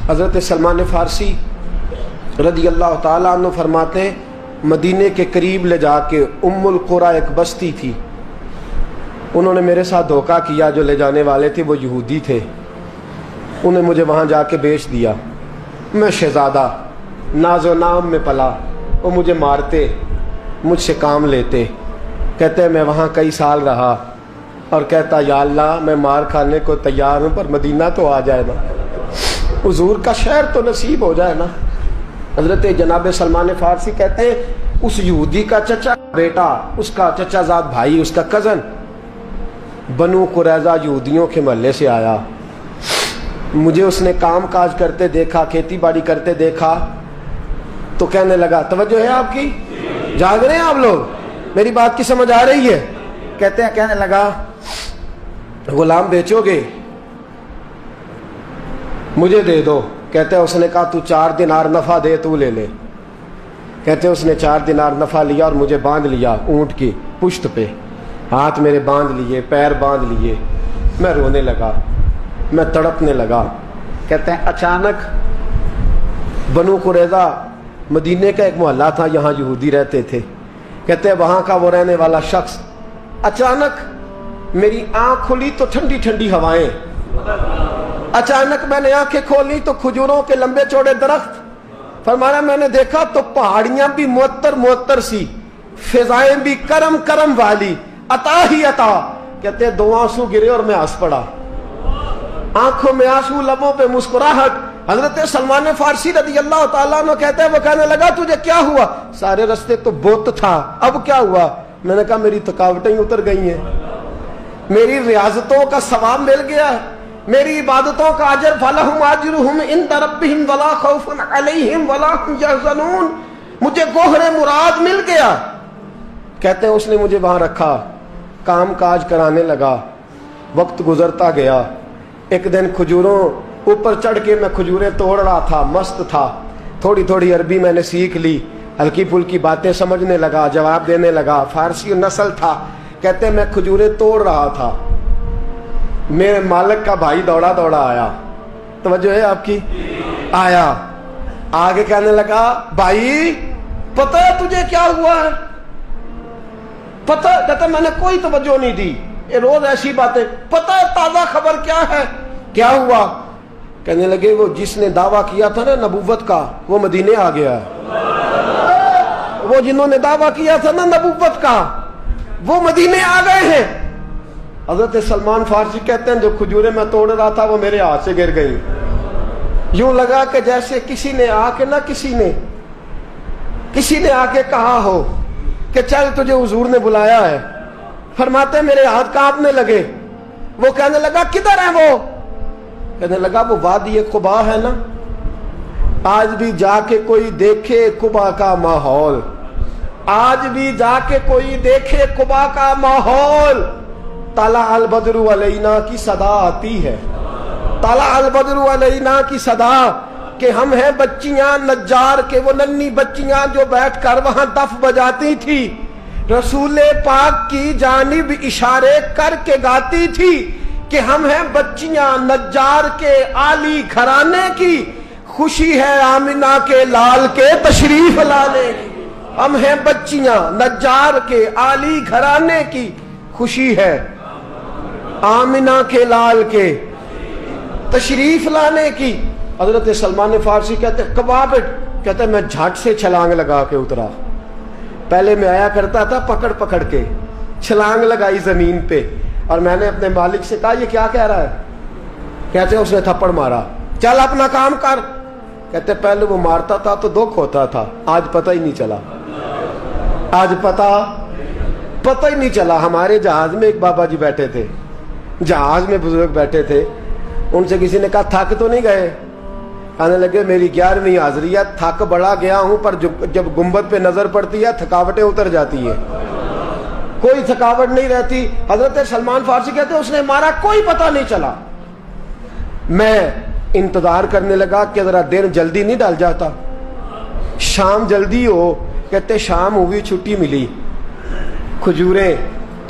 حضرت سلمان فارسی رضی اللہ تعالیٰ عنہ فرماتے ہیں مدینے کے قریب لے جا کے ام القریٰ ایک بستی تھی، انہوں نے میرے ساتھ دھوکہ کیا، جو لے جانے والے تھے وہ یہودی تھے، انہیں مجھے وہاں جا کے بیچ دیا۔ میں شہزادہ ناز و نام میں پلا، وہ مجھے مارتے، مجھ سے کام لیتے، کہتے میں وہاں کئی سال رہا اور کہتا یا اللہ میں مار کھانے کو تیار ہوں پر مدینہ تو آ جائے نا، حضور کا شہر تو نصیب ہو جائے نا۔ حضرت جناب سلمان فارسی کہتے ہیں اس یہودی کا چچا بیٹا، اس کا چچا زاد بھائی، اس کا کزن بنو قریظہ یہودیوں کے محلے سے آیا، مجھے اس نے کام کاج کرتے دیکھا، کھیتی باڑی کرتے دیکھا تو کہنے لگا، توجہ ہے آپ کی، جاگ رہے ہیں آپ لوگ، میری بات کی سمجھ آ رہی ہے؟ کہنے لگا غلام بیچو گے؟ مجھے دے دو۔ کہتے ہیں اس نے کہا تو 4 دینار نفع دے، تو لے لے۔ کہتے ہیں اس نے 4 دینار نفع لیا اور مجھے باندھ لیا اونٹ کی پشت پہ، ہاتھ میرے باندھ لیے، پیر باندھ لیے، میں رونے لگا، میں تڑپنے لگا۔ کہتے ہیں اچانک بنو قریظہ مدینے کا ایک محلہ تھا، یہاں یہودی رہتے تھے، کہتے ہیں وہاں کا وہ رہنے والا شخص، اچانک میری آنکھ کھلی تو ٹھنڈی ٹھنڈی ہوائیں، اچانک میں نے آنکھیں کھولی تو کھجوروں کے لمبے چوڑے درخت، فرمایا میں نے دیکھا تو پہاڑیاں بھی معطر معطر سی، فضائیں بھی کرم کرم والی، عطا ہی عطا۔ کہتے ہیں 2 آنسو گرے اور میں ہنس پڑا، آنکھوں میں آنسو، لبوں پہ مسکراہٹ۔ حضرت سلمان فارسی رضی اللہ تعالیٰ عنہ کہتے ہیں وہ کہنے لگا تجھے کیا ہوا؟ سارے رستے تو بت تھا، اب کیا ہوا؟ میں نے کہا میری تھکاوٹیں اتر گئی ہیں، میری ریاضتوں کا ثواب مل گیا ہے، میری عبادتوں کا اجر، فَلَهُمْ أَجْرُهُمْ عِنْدَ رَبِّهِمْ وَلَا خَوْفٌ عَلَيْهِمْ وَلَا هُمْ يَحْزَنُونَ، مجھے گوہر مراد مل گیا۔ کہتے ہیں اس نے مجھے وہاں رکھا، کام کاج کرانے لگا، وقت گزرتا گیا۔ ایک دن کھجوروں اوپر چڑھ کے میں کھجوریں توڑ رہا تھا، مست تھا، تھوڑی تھوڑی عربی میں نے سیکھ لی، ہلکی پھلکی باتیں سمجھنے لگا، جواب دینے لگا، فارسی نسل تھا۔ کہتے ہیں میں کھجوریں توڑ رہا تھا، میرے مالک کا بھائی دوڑا دوڑا آیا، توجہ ہے آپ کی، آیا آگے کہنے لگا بھائی پتہ ہے تجھے کیا ہوا ہے؟ پتہ؟ کہتا میں نے کوئی توجہ نہیں دی، یہ روز ایسی باتیں، پتہ ہے تازہ خبر کیا ہے؟ کیا ہوا؟ کہنے لگے وہ جس نے دعویٰ کیا تھا نا نبوت کا وہ مدینے آ گیا ہے، وہ جنہوں نے دعویٰ کیا تھا نا نبوت کا وہ مدینے آ گئے ہیں۔ حضرت سلمان فارسی کہتے ہیں جو کھجوریں میں توڑ رہا تھا وہ میرے ہاتھ سے گر گئی، یوں لگا کہ جیسے کسی نے آ کے کسی نے آ کے کہا ہو کہ چل تجھے حضور نے بلایا ہے۔ فرماتے میرے ہاتھ کانپنے لگے۔ وہ کہنے لگا کدھر ہے وہ؟ کہنے لگا وہ وادی قباء ہے نا، آج بھی جا کے کوئی دیکھے قباء کا ماحول، آج بھی جا کے کوئی دیکھے قباء کا ماحول، طلع البدر علینا کی صدا آتی ہے، طلع البدر علینا کی صدا، کہ ہم ہیں بچیاں نجار کے، وہ ننھی بچیاں جو بیٹھ کر وہاں دف بجاتی تھی، رسول پاک کی جانب اشارے کر کے گاتی تھی کہ ہم ہیں بچیاں نجار کے عالی گھرانے کی، خوشی ہے آمنہ کے لال کے تشریف لانے کی۔ ہم ہیں بچیاں نجار کے عالی گھرانے کی، خوشی ہے آمنہ کے لال کے تشریف لانے کی۔ حضرت سلمان فارسی کہتے کباب، کہتے میں جھٹ سے چھلانگ لگا کے اترا، پہلے میں آیا کرتا تھا پکڑ پکڑ کے، چھلانگ لگائی زمین پہ، اور میں نے اپنے مالک سے کہا یہ کیا کہہ رہا ہے؟ کہتے اس نے تھپڑ مارا، چل اپنا کام کر۔ کہتے پہلے وہ مارتا تھا تو دکھ ہوتا تھا، آج پتہ ہی نہیں چلا، آج پتہ ہی نہیں چلا۔ ہمارے جہاز میں ایک بابا جی بیٹھے تھے، جہاز میں بزرگ بیٹھے تھے، ان سے کسی نے کہا تھک تو نہیں گئے؟ کہنے لگے میری 11ویں حاضری ہے، تھک بڑا گیا ہوں پر جب گنبد پہ نظر پڑتی ہے تھکاوٹیں اتر جاتی ہیں، کوئی تھکاوٹ نہیں رہتی۔ حضرت سلمان فارسی کہتے ہیں اس نے مارا، کوئی پتہ نہیں چلا۔ میں انتظار کرنے لگا کہ ذرا دن جلدی نہیں ڈال جاتا، شام جلدی ہو۔ کہتے شام ہوئی، چھٹی ملی، کھجوریں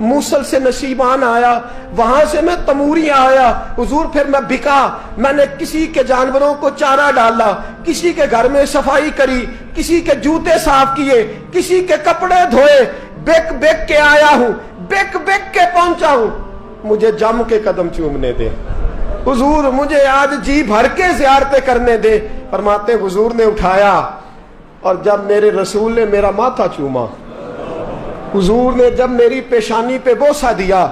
موصل سے نشیبان آیا, وہاں سے میں تموریاں آیا حضور, پھر میں بکا, میں نے کسی کے جانوروں کو چارہ ڈالا, کسی کے گھر میں صفائی کری, کسی کے جوتے صاف کیے, کسی کے کپڑے دھوئے, بک بک کے آیا ہوں, بک بک کے پہنچا ہوں, مجھے جم کے قدم چومنے دے حضور, مجھے آج جی بھر کے زیارتیں کرنے دے. فرماتے حضور نے اٹھایا اور جب میرے رسول نے میرا ماتھا چوما, حضور نے جب میری پیشانی پہ بوسہ دیا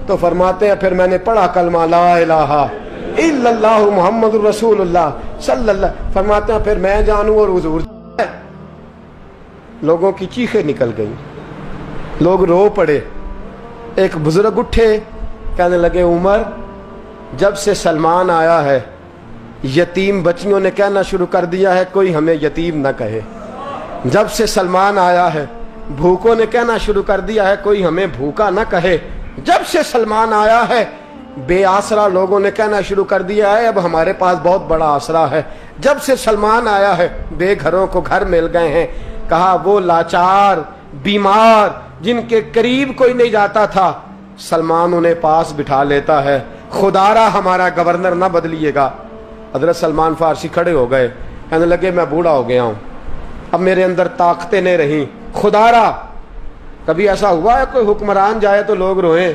تو فرماتے ہیں پھر میں نے پڑھا کلمہ لا الہ الا اللہ محمد رسول اللہ صلی اللہ. فرماتے ہیں پھر میں جانوں اور حضور. لوگوں کی چیخیں نکل گئیں, لوگ رو پڑے. ایک بزرگ اٹھے, کہنے لگے عمر, جب سے سلمان آیا ہے یتیم بچیوں نے کہنا شروع کر دیا ہے کوئی ہمیں یتیم نہ کہے. جب سے سلمان آیا ہے بھوکوں نے کہنا شروع کر دیا ہے کوئی ہمیں بھوکا نہ کہے. جب سے سلمان آیا ہے بے آسرا لوگوں نے کہنا شروع کر دیا ہے اب ہمارے پاس بہت بڑا آسرا ہے. جب سے سلمان آیا ہے بے گھروں کو گھر مل گئے ہیں. کہا وہ لاچار بیمار جن کے قریب کوئی نہیں جاتا تھا سلمان انہیں پاس بٹھا لیتا ہے. خدا را ہمارا گورنر نہ بدلیے گا. حضرت سلمان فارسی کھڑے ہو گئے, کہنے لگے میں بوڑھا ہو گیا ہوں, اب میرے اندر طاقتیں نہیں رہیں. خدا را, کبھی ایسا ہوا ہے کوئی حکمران جائے تو لوگ روئیں؟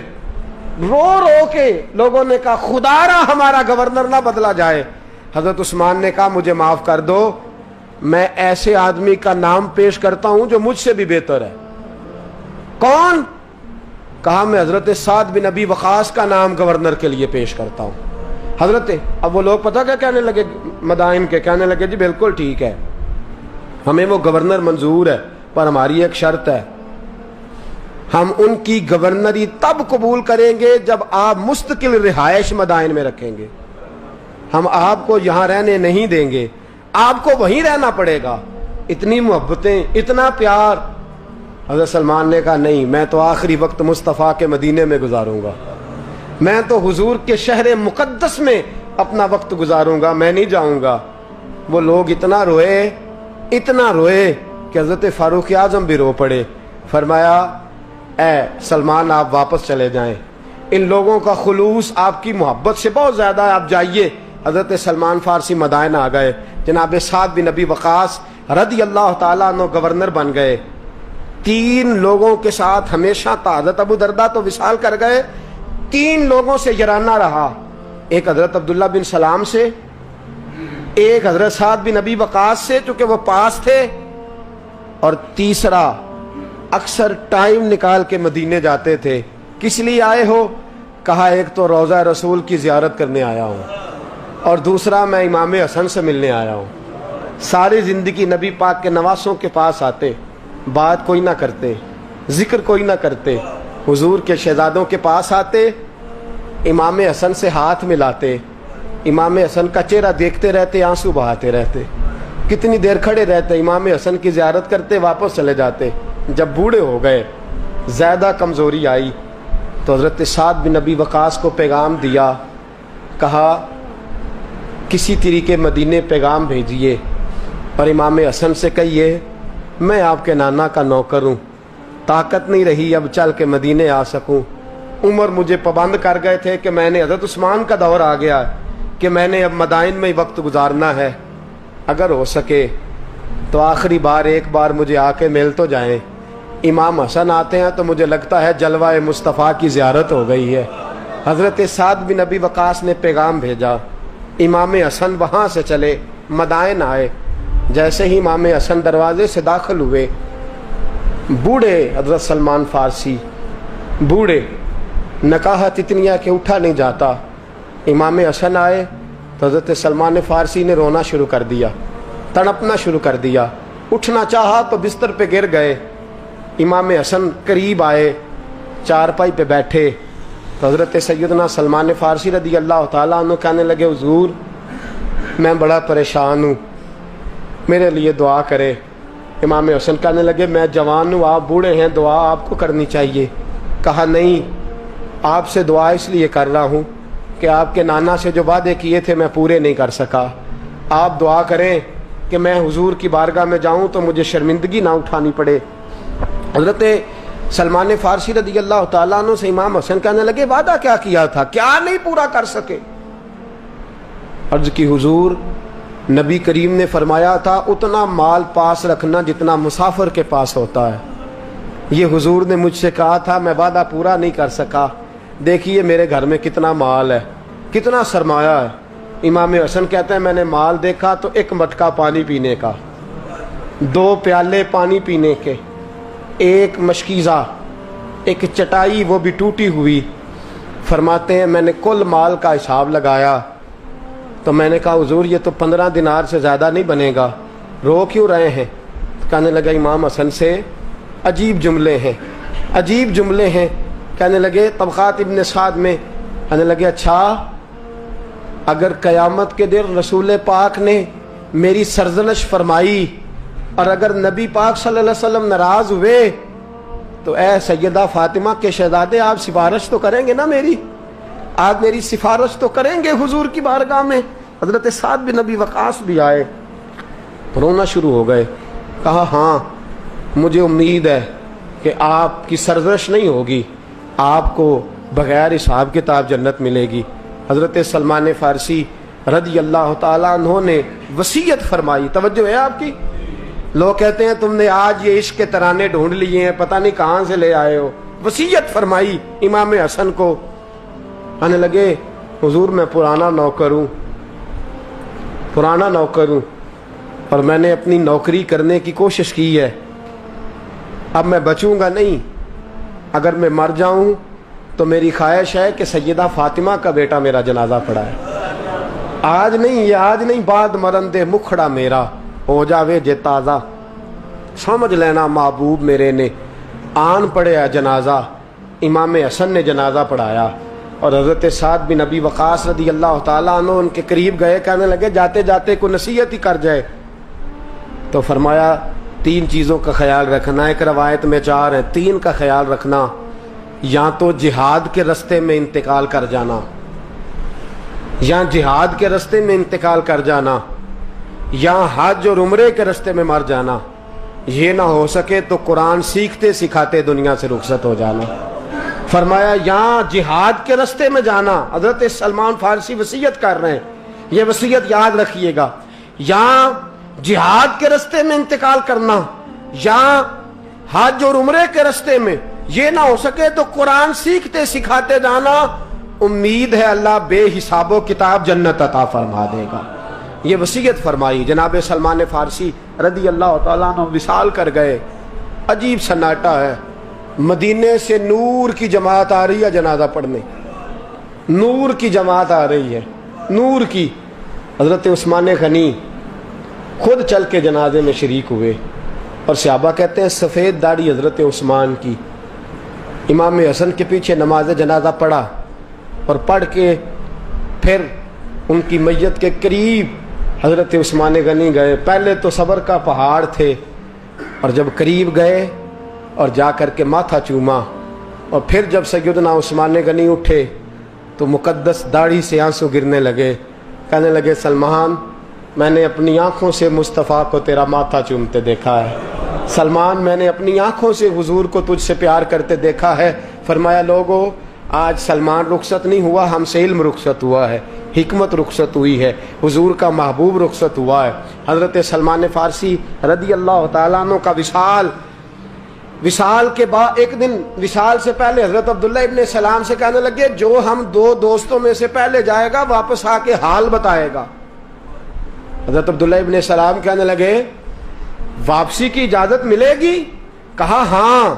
رو رو کے لوگوں نے کہا خدا را ہمارا گورنر نہ بدلا جائے. حضرت عثمان نے کہا مجھے معاف کر دو, میں ایسے آدمی کا نام پیش کرتا ہوں جو مجھ سے بھی بہتر ہے. کون؟ کہا میں حضرت سعد بن ابی وقاص کا نام گورنر کے لیے پیش کرتا ہوں. حضرت, اب وہ لوگ پتہ کیا کہنے لگے مدائن کے, کہنے لگے جی بالکل ٹھیک ہے, ہمیں وہ گورنر منظور ہے, پر ہماری ایک شرط ہے, ہم ان کی گورنری تب قبول کریں گے جب آپ مستقل رہائش مدائن میں رکھیں گے. ہم آپ کو یہاں رہنے نہیں دیں گے, آپ کو وہیں رہنا پڑے گا. اتنی محبتیں, اتنا پیار. حضرت سلمان نے کہا نہیں, میں تو آخری وقت مصطفیٰ کے مدینے میں گزاروں گا, میں تو حضور کے شہر مقدس میں اپنا وقت گزاروں گا, میں نہیں جاؤں گا. وہ لوگ اتنا روئے کہ حضرت فاروق اعظم بھی رو پڑے. فرمایا اے سلمان آپ واپس چلے جائیں, ان لوگوں کا خلوص آپ کی محبت سے بہت زیادہ ہے, آپ جائیے. حضرت سلمان فارسی مدائن آ گئے. جناب سعد بن ابی وقاص رضی اللہ تعالیٰ عنہ گورنر بن گئے. 3 لوگوں کے ساتھ ہمیشہ تھا. حضرت ابو درداء تو وصال کر گئے, 3 لوگوں سے یارانہ رہا. ایک حضرت عبداللہ بن سلام سے, ایک حضرت سعد بن ابی وقاص سے چونکہ وہ پاس تھے, اور تیسرا اکثر ٹائم نکال کے مدینے جاتے تھے. کس لیے آئے ہو؟ کہا ایک تو روضہ رسول کی زیارت کرنے آیا ہوں, اور دوسرا میں امام حسن سے ملنے آیا ہوں. ساری زندگی نبی پاک کے نواسوں کے پاس آتے, بات کوئی نہ کرتے, ذکر کوئی نہ کرتے. حضور کے شہزادوں کے پاس آتے, امام حسن سے ہاتھ ملاتے, امام حسن کا چہرہ دیکھتے رہتے, آنسو بہاتے رہتے. کتنی دیر کھڑے رہتے, امام حسن کی زیارت کرتے, واپس چلے جاتے. جب بوڑھے ہو گئے, زیادہ کمزوری آئی, تو حضرت سعد بن ابی وقاص کو پیغام دیا. کہا کسی طریقے مدینے پیغام بھیجیے اور امام حسن سے کہیے میں آپ کے نانا کا نوکر ہوں, طاقت نہیں رہی اب چل کے مدینے آ سکوں. عمر مجھے پابند کر گئے تھے کہ میں نے, حضرت عثمان کا دور آ گیا کہ میں نے اب مدائن میں ہی وقت گزارنا ہے, اگر ہو سکے تو آخری بار ایک بار مجھے آ کے مل تو جائیں. امام حسن آتے ہیں تو مجھے لگتا ہے جلوہ مصطفیٰ کی زیارت ہو گئی ہے. حضرت سعد بن ابی وقاص نے پیغام بھیجا, امام حسن وہاں سے چلے, مدائن آئے. جیسے ہی امام حسن دروازے سے داخل ہوئے, بوڑھے حضرت سلمان فارسی, بوڑھے, نکاحت اتنی ہے کہ اٹھا نہیں جاتا. امام حسن آئے تو حضرت سلمان فارسی نے رونا شروع کر دیا, تڑپنا شروع کر دیا. اٹھنا چاہا تو بستر پہ گر گئے. امام حسن قریب آئے, چارپائی پہ بیٹھے تو حضرت سیدنا سلمان فارسی رضی اللہ تعالیٰ عنہ کہنے لگے حضور میں بڑا پریشان ہوں, میرے لیے دعا کرے. امام حسن کہنے لگے میں جوان ہوں, آپ بوڑھے ہیں, دعا آپ کو کرنی چاہیے. کہا نہیں, آپ سے دعا اس لیے کر رہا ہوں کہ آپ کے نانا سے جو وعدے کیے تھے میں پورے نہیں کر سکا. آپ دعا کریں کہ میں حضور کی بارگاہ میں جاؤں تو مجھے شرمندگی نہ اٹھانی پڑے. حضرت سلمان فارسی رضی اللہ تعالیٰ عنہ سے امام حسن کہنے لگے وعدہ کیا کیا تھا، کیا نہیں پورا کر سکے؟ عرض کی حضور نبی کریم نے فرمایا تھا اتنا مال پاس رکھنا جتنا مسافر کے پاس ہوتا ہے۔ یہ حضور نے مجھ سے کہا تھا، میں وعدہ پورا نہیں کر سکا، دیکھیے میرے گھر میں کتنا مال ہے، کتنا سرمایہ ہے۔ امام حسن کہتے ہیں میں نے مال دیکھا تو ایک مٹکا پانی پینے کا، 2 پیالے پانی پینے کے، ایک مشکیزہ، ایک چٹائی وہ بھی ٹوٹی ہوئی۔ فرماتے ہیں میں نے کل مال کا حساب لگایا تو میں نے کہا حضور یہ تو 15 دینار سے زیادہ نہیں بنے گا، رو کیوں رہے ہیں؟ کہنے لگا امام حسن سے عجیب جملے ہیں، عجیب جملے ہیں۔ کہنے لگے طبقات ابن سعد میں، کہنے لگے اچھا اگر قیامت کے دن رسول پاک نے میری سرزنش فرمائی اور اگر نبی پاک صلی اللہ علیہ وسلم ناراض ہوئے تو اے سیدہ فاطمہ کے شہزادے آپ سفارش تو کریں گے نا میری، آج میری سفارش تو کریں گے حضور کی بارگاہ میں؟ حضرت سعد بن نبی وقاص بھی آئے، رونا شروع ہو گئے، کہا ہاں مجھے امید ہے کہ آپ کی سرزنش نہیں ہوگی، آپ کو بغیر حساب کتاب جنت ملے گی۔ حضرت سلمان فارسی رضی اللہ تعالیٰ عنہ نے وصیت فرمائی، توجہ ہے آپ کی؟ لوگ کہتے ہیں تم نے آج یہ عشق کے ترانے ڈھونڈ لیے ہیں، پتہ نہیں کہاں سے لے آئے ہو۔ وصیت فرمائی امام حسن کو، کہنے لگے حضور میں پرانا نوکر ہوں، پرانا نوکر ہوں اور میں نے اپنی نوکری کرنے کی کوشش کی ہے، اب میں بچوں گا نہیں، اگر میں مر جاؤں تو میری خواہش ہے کہ سیدہ فاطمہ کا بیٹا میرا جنازہ پڑھا ہے، آج نہیں، یہ آج نہیں، بعد مرن دے مکھڑا میرا ہو جاوے جے تازہ، سمجھ لینا محبوب میرے نے آن پڑھیا جنازہ۔ امام حسن نے جنازہ پڑھایا اور حضرت سعد بن نبی وقاص رضی اللہ تعالیٰ عنہ ان کے قریب گئے، کہنے لگے جاتے جاتے کوئی نصیحت ہی کر جائے، تو فرمایا 3 چیزوں کا خیال رکھنا، ایک روایت میں 4 ہیں، 3 کا خیال رکھنا، یا تو جہاد کے رستے میں انتقال کر جانا، یا جہاد کے رستے میں انتقال کر جانا، یا حج اور عمرے کے رستے میں مر جانا، یہ نہ ہو سکے تو قرآن سیکھتے سکھاتے دنیا سے رخصت ہو جانا۔ فرمایا یہاں جہاد کے رستے میں جانا، حضرت سلمان فارسی وصیت کر رہے ہیں، یہ وصیت یاد رکھیے گا، یہاں جہاد کے رستے میں انتقال کرنا یا حج اور عمرے کے رستے میں، یہ نہ ہو سکے تو قرآن سیکھتے سکھاتے جانا، امید ہے اللہ بے حساب و کتاب جنت عطا فرما دے گا۔ یہ وصیت فرمائی۔ جناب سلمان فارسی رضی اللہ تعالیٰ عنہ وصال کر گئے، عجیب سناٹا ہے، مدینے سے نور کی جماعت آ رہی ہے جنازہ پڑھنے، نور کی جماعت آ رہی ہے، نور کی۔ حضرت عثمان غنی خود چل کے جنازے میں شریک ہوئے اور صحابہ کہتے ہیں سفید داڑھی حضرت عثمان کی۔ امام حسن کے پیچھے نماز جنازہ پڑھا اور پڑھ کے پھر ان کی میت کے قریب حضرت عثمان غنی گئے۔ پہلے تو صبر کا پہاڑ تھے اور جب قریب گئے اور جا کر کے ماتھا چوما، اور پھر جب سیدنا عثمان غنی اٹھے تو مقدس داڑھی سے آنسو گرنے لگے، کہنے لگے سلمان میں نے اپنی آنکھوں سے مصطفیٰ کو تیرا ماتھا چومتے دیکھا ہے، سلمان میں نے اپنی آنکھوں سے حضور کو تجھ سے پیار کرتے دیکھا ہے۔ فرمایا لوگو آج سلمان رخصت نہیں ہوا، ہم سے علم رخصت ہوا ہے، حکمت رخصت ہوئی ہے، حضور کا محبوب رخصت ہوا ہے۔ حضرت سلمان فارسی رضی اللہ تعالیٰ عنہ کا وصال کے بعد ایک دن وصال سے پہلے حضرت عبداللہ ابن سلام سے کہنے لگے جو ہم 2 دوستوں میں سے پہلے جائے گا واپس آ کے حال بتائے گا۔ حضرت عبداللہ ابن سلام کہنے لگے واپسی کی اجازت ملے گی؟ کہا ہاں،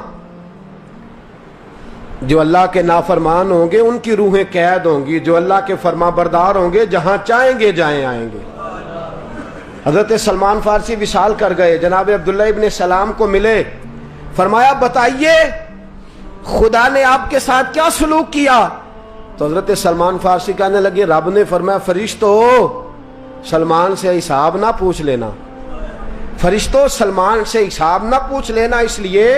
جو اللہ کے نافرمان ہوں گے ان کی روحیں قید ہوں گی، جو اللہ کے فرما بردار ہوں گے جہاں چاہیں گے جائیں آئیں گے۔ حضرت سلمان فارسی وصال کر گئے، جناب عبداللہ ابن سلام کو ملے، فرمایا بتائیے خدا نے آپ کے ساتھ کیا سلوک کیا؟ تو حضرت سلمان فارسی کہنے لگے رب نے فرمایا فرشتو سلمان سے حساب نہ پوچھ لینا، فرشتوں سلمان سے حساب نہ پوچھ لینا، اس لیے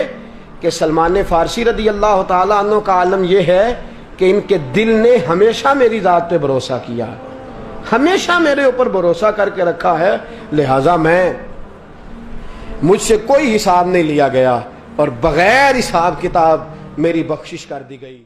کہ سلمان فارسی رضی اللہ تعالیٰ عنہ کا عالم یہ ہے کہ ان کے دل نے ہمیشہ میری ذات پہ بھروسہ کیا، ہمیشہ میرے اوپر بھروسہ کر کے رکھا ہے، لہٰذا مجھ سے کوئی حساب نہیں لیا گیا، اور بغیر حساب کتاب میری بخشش کر دی گئی.